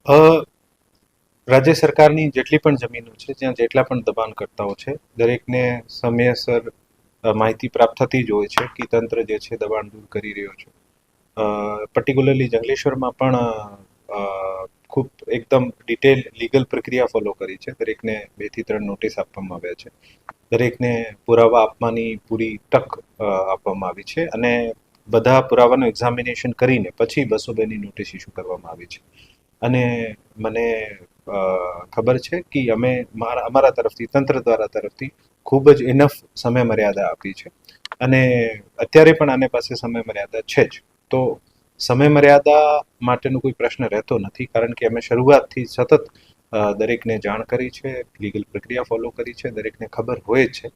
અ રાજ્ય સરકારની જેટલી પણ જમીનો છે, જ્યાં જેટલા પણ દબાણકર્તાઓ છે, દરેકને સમયસર માહિતી પ્રાપ્ત થતી જ હોય છે કે તંત્ર જે છે દબાણ દૂર કરી રહ્યો છે. પર્ટિક્યુલરલી જંગલેશ્વરમાં પણ ખૂબ એકદમ ડિટેલ લીગલ પ્રક્રિયા ફોલો કરી છે. દરેકને 2 થી 3 નોટિસ આપવામાં આવ્યા છે. દરેકને પુરાવા આપવાની પૂરી તક આપવામાં આવી છે અને બધા પુરાવાનું એક્ઝામિનેશન કરીને પછી 202ની નોટિસ ઇસ્યુ કરવામાં આવી છે. અને મને ખબર છે કે અમે અમારા તરફથી તંત્ર દ્વારા તરફથી ખૂબ જ ઇનફ સમય મર્યાદા આપી છે અને અત્યારે પણ આને પાસે સમય મર્યાદા છે જ. તો સમય મર્યાદા માટેનો કોઈ પ્રશ્ન રહેતો નથી, કારણ કે અમે શરૂઆતથી સતત દરેકને જાણ કરી છે, લીગલ પ્રક્રિયા ફોલો કરી છે, દરેકને ખબર હોય જ છે.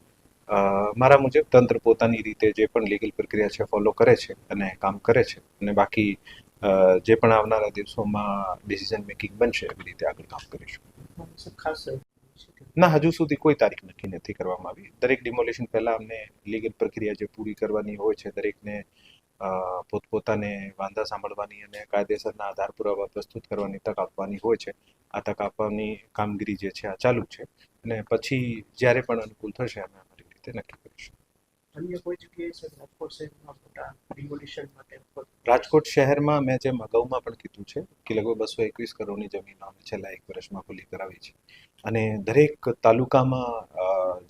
મારા મુજબ તંત્ર પોતાની રીતે જે પણ લીગલ પ્રક્રિયા છે ફોલો કરે છે અને કામ કરે છે, અને બાકી જે પણ આવનારા દિવસોમાં ડિસિઝન મેકિંગ બનશે એવી રીતે આગળ કામ કરીશું. ના, હજુ સુધી કોઈ તારીખ નક્કી નથી કરવામાં આવી. દરેક ડિમોલિશન પહેલા અમને લીગલ પ્રક્રિયા જે પૂરી કરવાની હોય છે, દરેકને પોતપોતાને વાંધા સાંભળવાની અને કાયદેસરના આધાર પુરાવા પ્રસ્તુત કરવાની તક આપવાની હોય છે. આ તક આપવાની કામગીરી જે છે આ ચાલુ છે અને પછી જ્યારે પણ અનુકૂળ થશે અમે અમારી રીતે નક્કી કરીશું. અન્ય કોઈ જગ્યાએ સર રાજકોટ શહેરમાં મોટા ડિમોલિશન માટે રાજકોટ શહેરમાં મેં જેમ અગાઉમાં પણ કીધું છે કે લગભગ 221 કરોડની જમીનો અમે છેલ્લા 1 વર્ષમાં ખુલ્લી કરાવી છે અને દરેક તાલુકામાં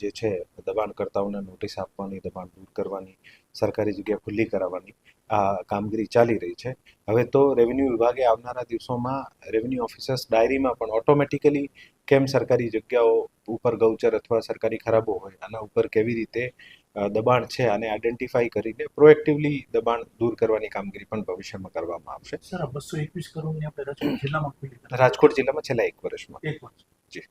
જે છે દબાણકર્તાઓને નોટિસ આપવાની, દબાણ દૂર કરવાની, સરકારી જગ્યા ખુલ્લી કરાવવાની આ કામગીરી ચાલી રહી છે. હવે તો રેવન્યુ વિભાગે આવનારા દિવસોમાં રેવન્યુ ઓફિસર્સ ડાયરીમાં પણ ઓટોમેટિકલી કેમ સરકારી જગ્યાઓ ઉપર ગૌચર અથવા સરકારી ખરાબો હોય આના ઉપર કેવી રીતે દબાણ છે આને આઈડેન્ટિફાઈ કરીને પ્રોએક્ટિવલી દબાણ દૂર કરવાની કામગીરી પણ ભવિષ્યમાં કરવામાં આવશે. સર 221 કરોડની આપણે રાજકોટ જિલ્લામાં ખુલ્લી રાજકોટ જિલ્લામાં છેલ્લા 1 વર્ષમાં. 1 વર્ષ. જી.